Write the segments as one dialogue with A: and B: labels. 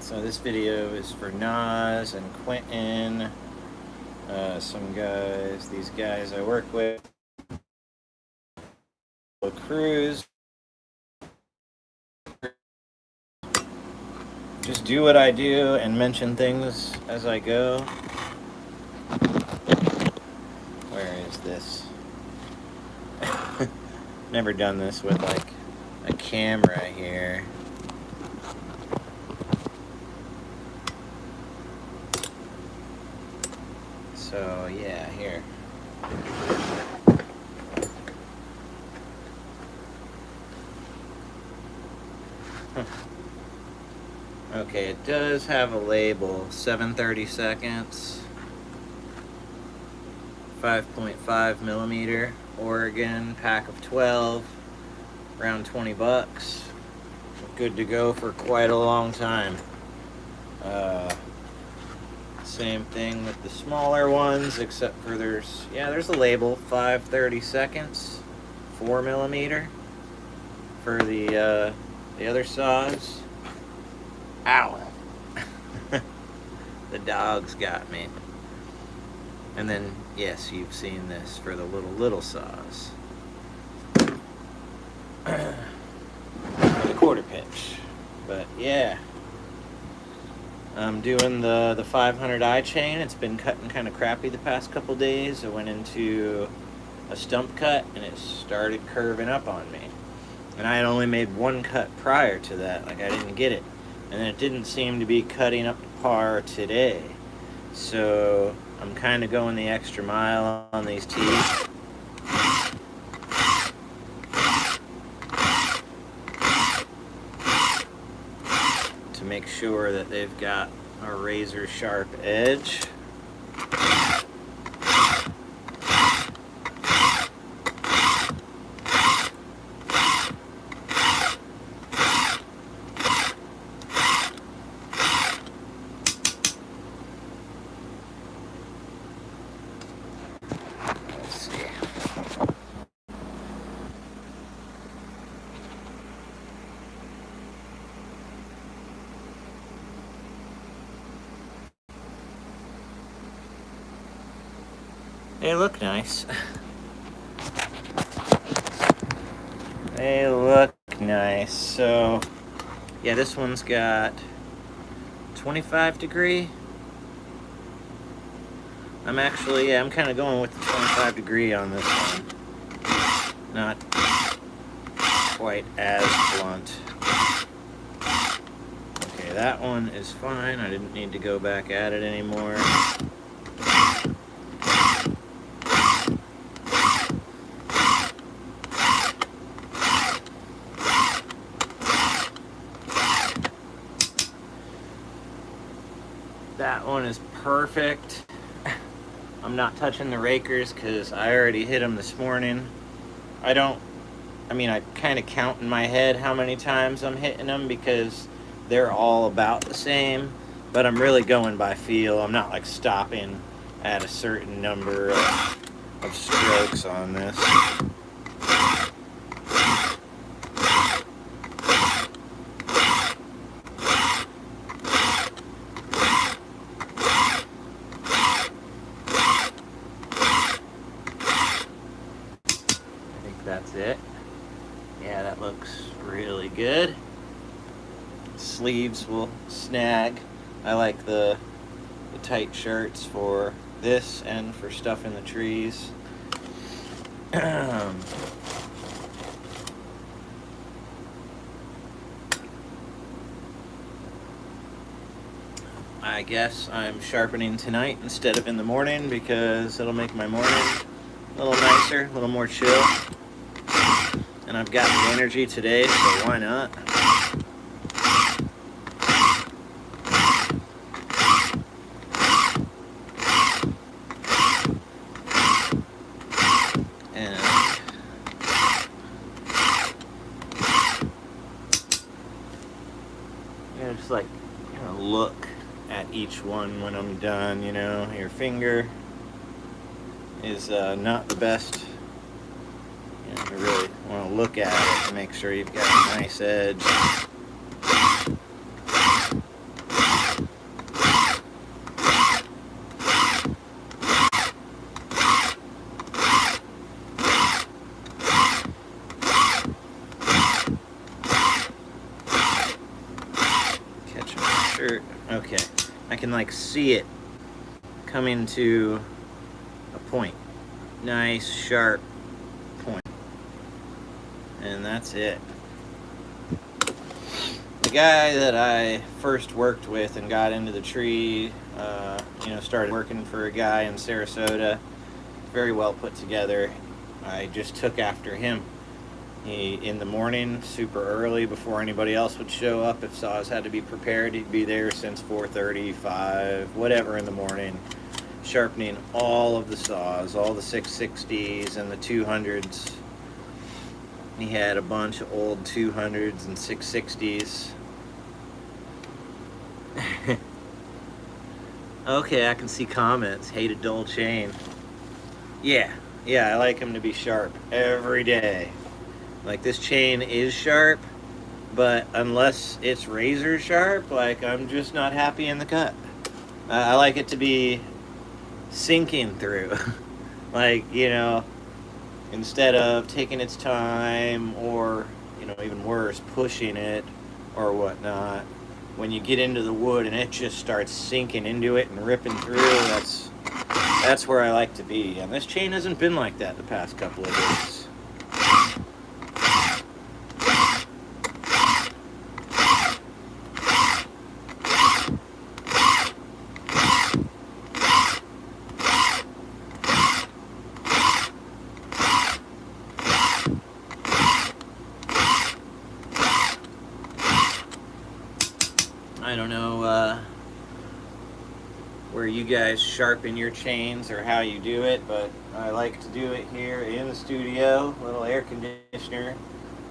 A: So this video is for Nas and Quentin, some guys, these guys I work with, Cruz. Just do what I do and mention things as I go. Where is this? Never done this with like a camera here. So yeah, here. Okay, it does have a label, 730 seconds, 5.5 millimeter, Oregon, pack of 12, around 20 bucks. Good to go for quite a long time. Same thing with the smaller ones, except for there's a label, 530 seconds, 4 millimeter for the other saws. Ow! The dogs got me. And then, yes, you've seen this for the little saws. For the quarter pitch. But yeah. I'm doing the 500i chain. It's been cutting kind of crappy the past couple days. I went into a stump cut and it started curving up on me. And I had only made one cut prior to that, like I didn't get it. And it didn't seem to be cutting up to par today. So I'm kind of going the extra mile on these teeth. To make sure that they've got a razor sharp edge. They look nice. They look nice. So, yeah, this one's got 25 degree. I'm kind of going with the 25 degree on this one. Not quite as blunt. Okay, that one is fine. I didn't need to go back at it anymore. That one is perfect. I'm not touching the rakers because I already hit them this morning. I kind of count in my head how many times I'm hitting them because they're all about the same, but I'm really going by feel. I'm not like stopping at a certain number of strokes on this. That's it. Yeah, that looks really good. Sleeves will snag. I like the tight shirts for this and for stuff in the trees. I guess I'm sharpening tonight instead of in the morning because it'll make my morning a little nicer, a little more chill. And I've got the energy today, so why not? And just like kind of look at each one when I'm done. Your finger is not the best. You really want to look at it to make sure you've got a nice edge. I can like see it coming to a point. Nice, sharp point. And that's it. The guy that I first worked with and got into the tree, started working for a guy in Sarasota, very well put together. I just took after him. He, in the morning, super early, before anybody else would show up, if saws had to be prepared, he'd be there since 4:30, 5, whatever in the morning, sharpening all of the saws, all the 660s and the 200s. He had a bunch of old 200s and 660s. Okay, I can see comments. Hate a dull chain. Yeah, I like him to be sharp every day. Like, this chain is sharp, but unless it's razor sharp, like, I'm just not happy in the cut. I like it to be sinking through. Like, instead of taking its time or, even worse, pushing it or whatnot, when you get into the wood and it just starts sinking into it and ripping through, that's where I like to be. And this chain hasn't been like that the past couple of days. I don't know where you guys sharpen your chains or how you do it, but I like to do it here in the studio. A little air conditioner,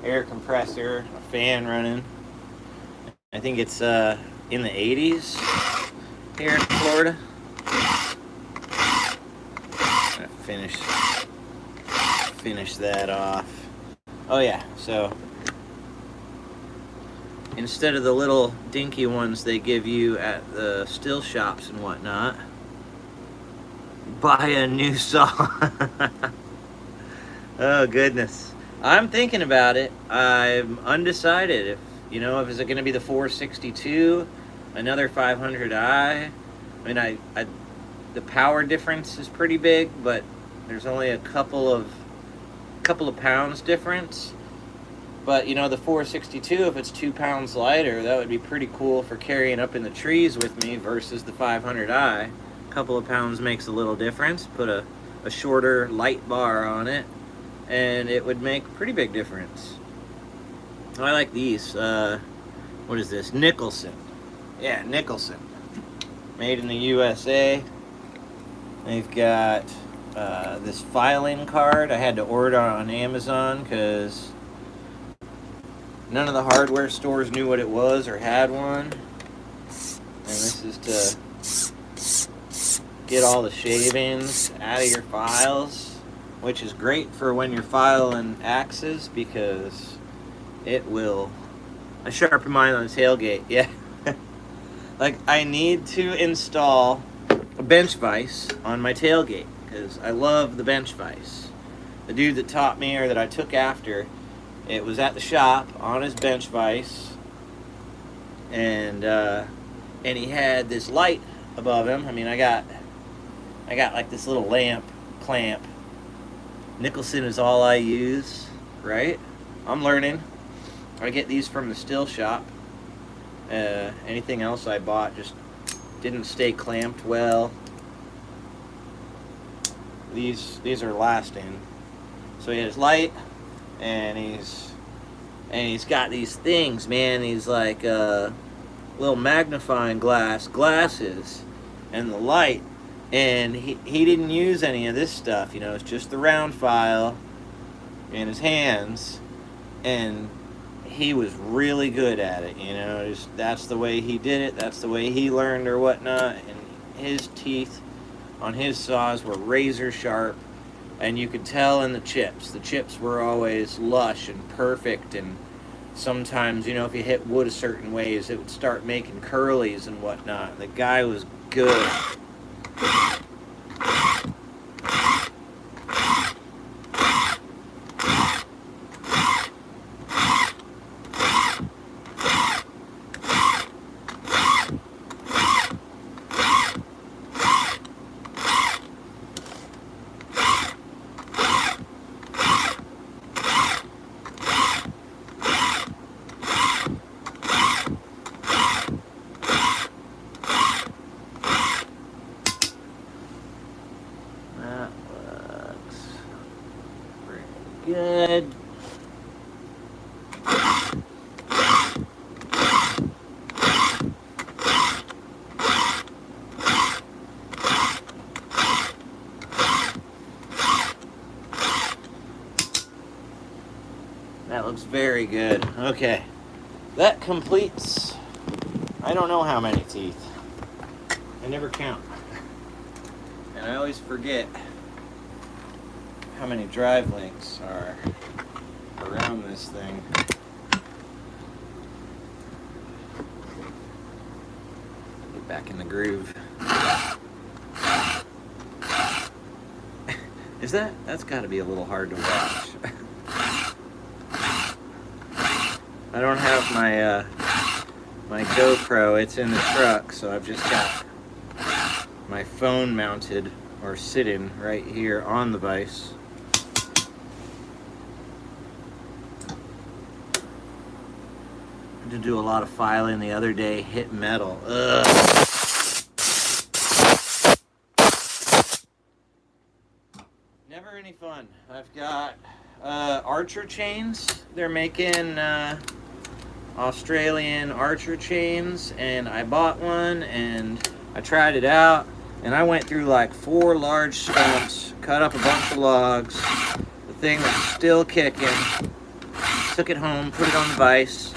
A: air compressor, a fan running. I think it's in the 80s here in Florida. I'm gonna finish that off. Oh yeah, so instead of the little dinky ones they give you at the still shops and whatnot, buy a new saw. Oh goodness, I'm thinking about it. I'm undecided if is it going to be the 462, another 500i. I mean, the power difference is pretty big, but there's only a couple of pounds difference. But the 462, if it's 2 pounds lighter, that would be pretty cool for carrying up in the trees with me versus the 500i. A couple of pounds makes a little difference. Put a shorter light bar on it, and it would make a pretty big difference. I like these. What is this? Nicholson. Yeah, Nicholson. Made in the USA. They've got this filing card. I had to order on Amazon because none of the hardware stores knew what it was or had one. And this is to get all the shavings out of your files, which is great for when you're filing axes because it will. I sharpen mine on the tailgate, yeah. Like, I need to install a bench vise on my tailgate because I love the bench vise. The dude that taught me, or that I took after, it was at the shop on his bench vise, and he had this light above him. I mean, I got like this little lamp clamp. Nicholson is all I use, right? I'm learning. I get these from the still shop. Anything else I bought just didn't stay clamped well. These are lasting. So he has light, and he's got these things, man. He's like little magnifying glasses, and the light. And he didn't use any of this stuff, it's just the round file in his hands, and he was really good at it, just that's the way he did it, that's the way he learned or whatnot, and his teeth on his saws were razor sharp, and you could tell in the chips were always lush and perfect, and sometimes, if you hit wood a certain ways, it would start making curlies and whatnot. The guy was good. good. That looks very good. Okay. That completes, I don't know how many teeth. I never count. And I always forget how many drive links are around this thing. Get back in the groove. That's got to be a little hard to watch. I don't have my GoPro. It's in the truck, so I've just got my phone mounted or sitting right here on the vise. I had to do a lot of filing the other day. Hit metal. Ugh. Never any fun. I've got Archer chains. They're making Australian Archer chains, and I bought one and I tried it out, and I went through like 4 large stumps, cut up a bunch of logs. The thing was still kicking. Took it home, put it on the vise,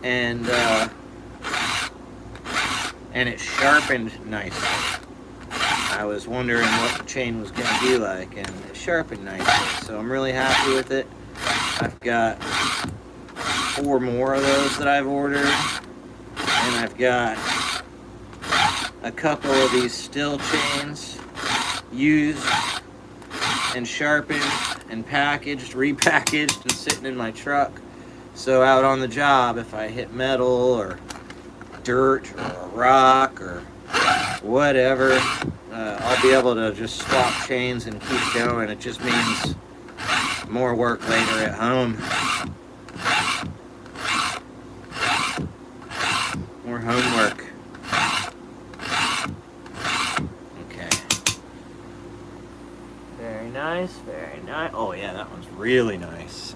A: and it sharpened nicely. I was wondering what the chain was going to be like, and it sharpened nicely, so I'm really happy with it. I've got 4 more of those that I've ordered, and I've got a couple of these still chains used and sharpened and packaged, repackaged, and sitting in my truck. So out on the job, if I hit metal or dirt or a rock or whatever, I'll be able to just swap chains and keep going. It just means more work later at home. More homework. Okay. Very nice, very nice. Oh yeah, that one's really nice.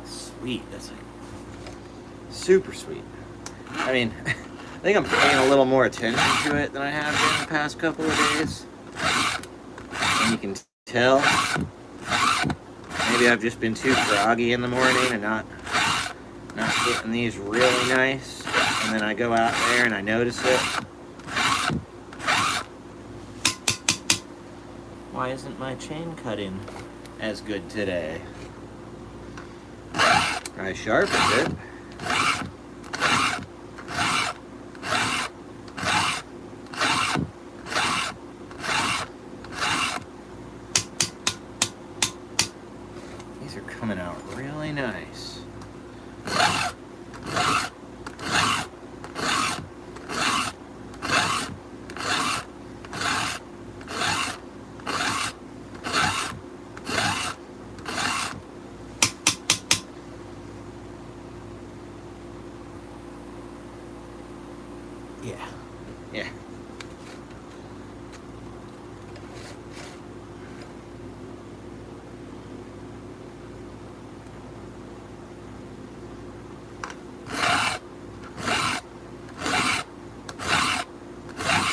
A: Sweet, that's like super sweet. I mean, I think I'm paying a little more attention to it than I have been the past couple of days. And you can tell, maybe I've just been too groggy in the morning and not getting these really nice. And then I go out there and I notice it. Why isn't my chain cutting as good today? I sharpened it. These are coming out really nice. Yeah.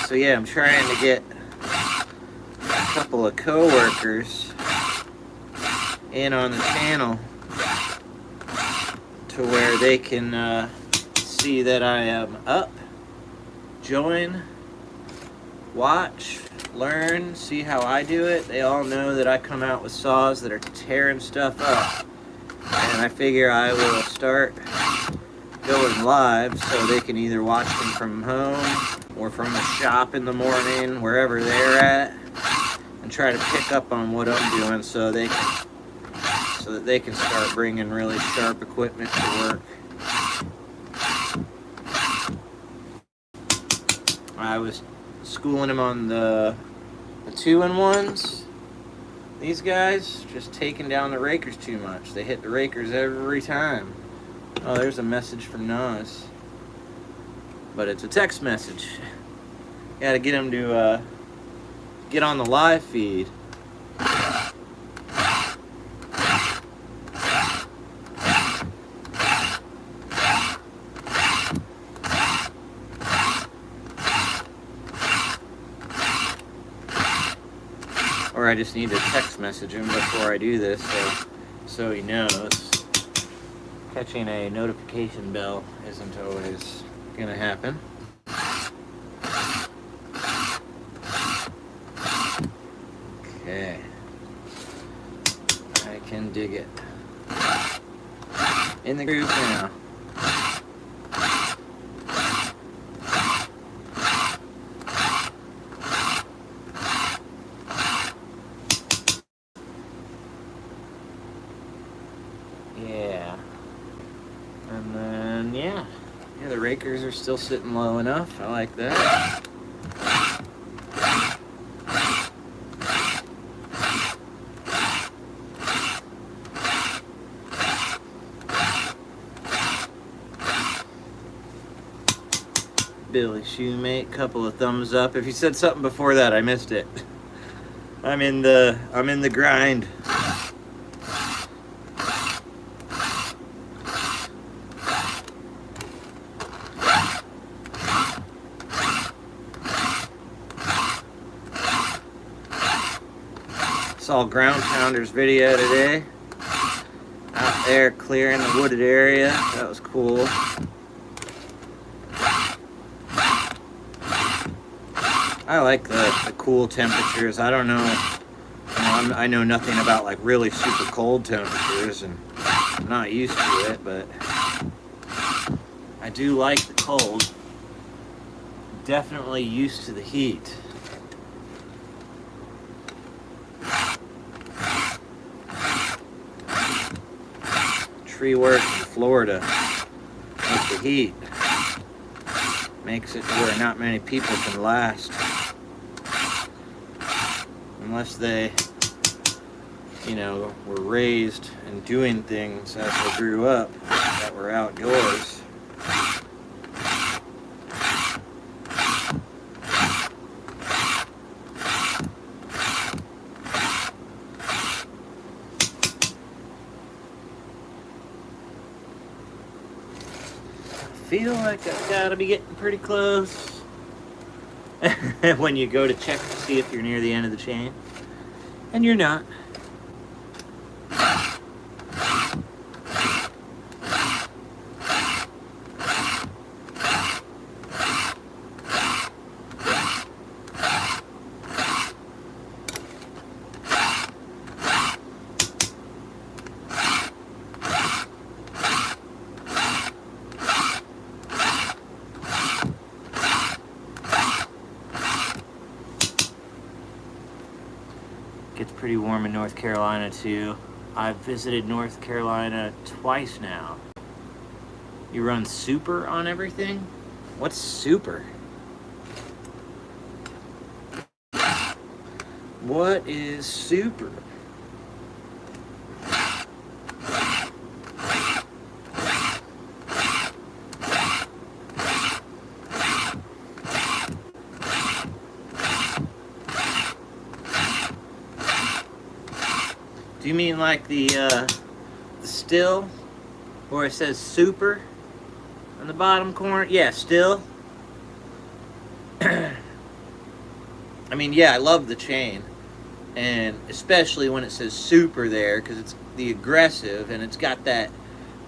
A: So yeah, I'm trying to get a couple of coworkers in on the channel to where they can see that I am up, join, watch, learn, see how I do it. They all know that I come out with saws that are tearing stuff up, and I figure I will start going live so they can either watch them from home or from the shop in the morning, wherever they're at, and try to pick up on what I'm doing so that they can start bringing really sharp equipment to work. I was schooling them on the 2-in-1s These guys just taking down the rakers too much. They hit the rakers every time. Oh, there's a message from Nas. But it's a text message. Gotta get him to get on the live feed. Or I just need to text message him before I do this, so he knows. Catching a notification bell isn't always gonna happen. Okay. I can dig it. In the group now. Yeah. And then, yeah, the rakers are still sitting low enough. I like that. Billy Shoemate, couple of thumbs up. If you said something before that, I missed it. I'm in the grind. Saw Ground Pounder's video today. Out there clearing the wooded area. That was cool. I like the cool temperatures. I don't know. I know nothing about like really super cold temperatures, and I'm not used to it, but I do like the cold. Definitely used to the heat. Tree work in Florida with the heat makes it to where not many people can last unless they, were raised and doing things as they grew up that were outdoors. Feel like I've got to be getting pretty close when you go to check to see if you're near the end of the chain, and you're not. Gets pretty warm in North Carolina too. I've visited North Carolina twice now. You run super on everything? What's super? What is super? Do you mean like the still, where it says super on the bottom corner? Yeah, still. I mean, yeah, I love the chain, and especially when it says super there, because it's the aggressive, and it's got that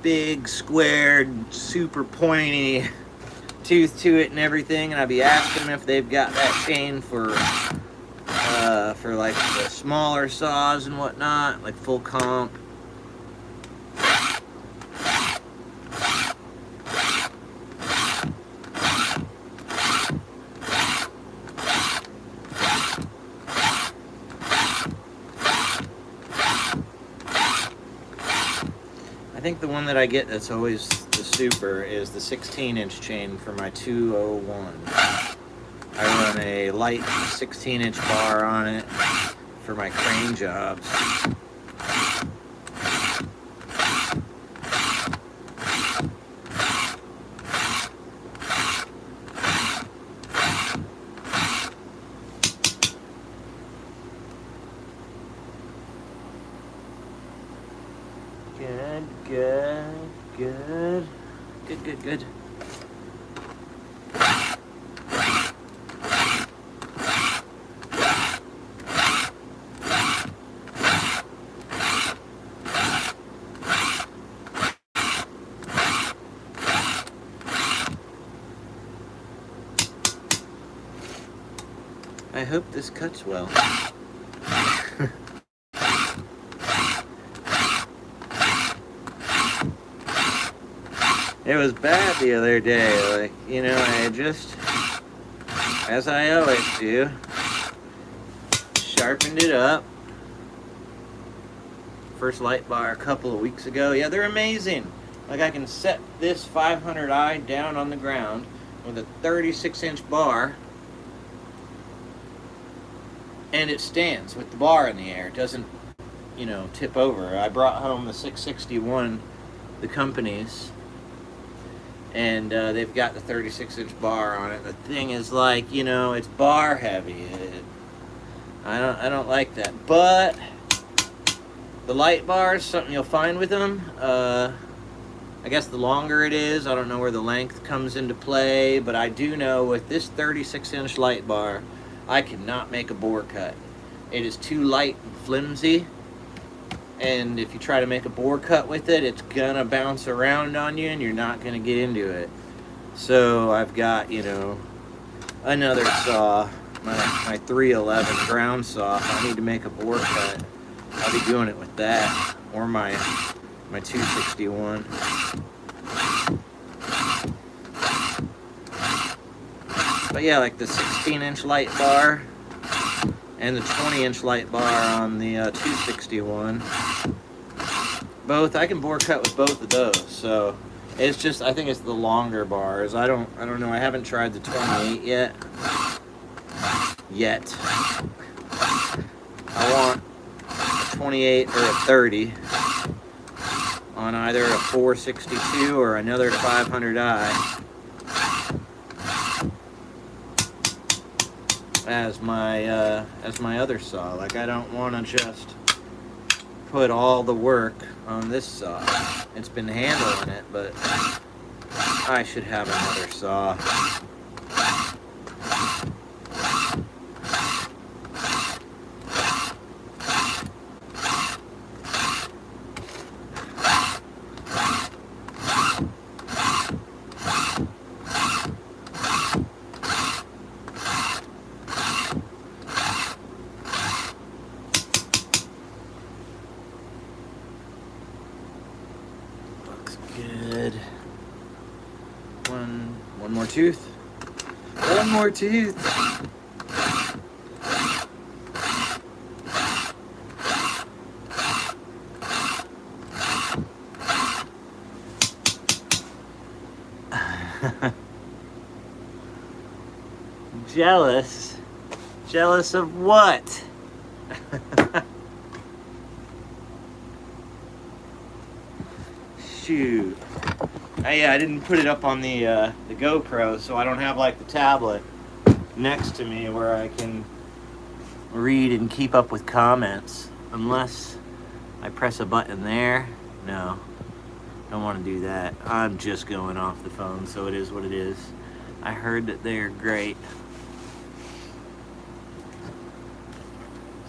A: big, squared, super pointy tooth to it and everything. And I'd be asking them if they've got that chain for like the smaller saws and whatnot, like full comp. I think the one that I get that's always the super is the 16-inch chain for my 201. I run a light 16-inch bar on it for my crane jobs. Good, good, good. Good, good, good. I hope this cuts well. It was bad the other day, like, you know, I just, as I always do, sharpened it up. First light bar a couple of weeks ago. Yeah, they're amazing. Like, I can set this 500i down on the ground with a 36-inch bar, and it stands with the bar in the air. It doesn't, you know, tip over. I brought home the 661, the company's, and they've got the 36-inch bar on it. The thing is, like, you know, it's bar heavy. I don't like that. But the light bar is something you'll find with them. I guess the longer it is, I don't know where the length comes into play, but I do know with this 36-inch light bar, I cannot make a bore cut. It is too light and flimsy, and if you try to make a bore cut with it, it's gonna bounce around on you and you're not gonna get into it. So I've got, you know, another saw, my 311 ground saw. If I need to make a bore cut, I'll be doing it with that, or my 261. But yeah, like the 16-inch light bar and the 20-inch light bar on the 261. Both, I can bore cut with both of those. So it's just, I think it's the longer bars. I don't know. I haven't tried the 28 yet. I want a 28 or a 30 on either a 462 or another 500i as my other saw. Like, I don't want to just put all the work on this saw. It's been handling it, but I should have another saw. Good. One more tooth. One more tooth. Jealous? Jealous of what? Shoot. Yeah, I didn't put it up on the GoPro, so I don't have like the tablet next to me where I can read and keep up with comments. Unless I press a button there. No, don't want to do that. I'm just going off the phone, so it is what it is. I heard that they're great.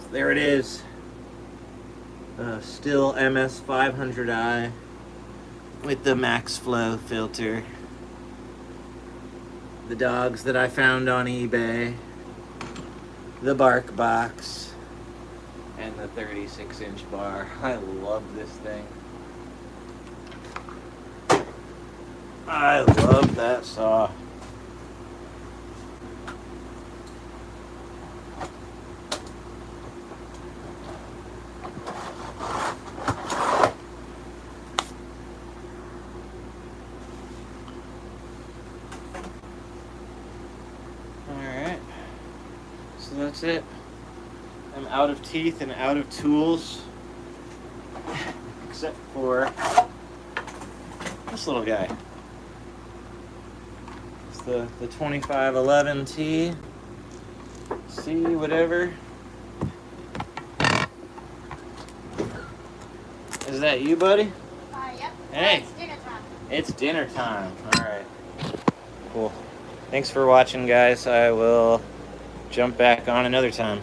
A: So there it is. Still MS 500i. With the max flow filter. The dogs that I found on eBay. The bark box. And the 36-inch bar. I love this thing. I love that saw. So that's it. am out of teeth and out of tools, except for this little guy. It's the 2511T. C whatever. Is that you, buddy?
B: Yep.
A: Hey.
B: It's dinner time.
A: It's dinner time. All right. Cool. Thanks for watching, guys. I will jump back on another time.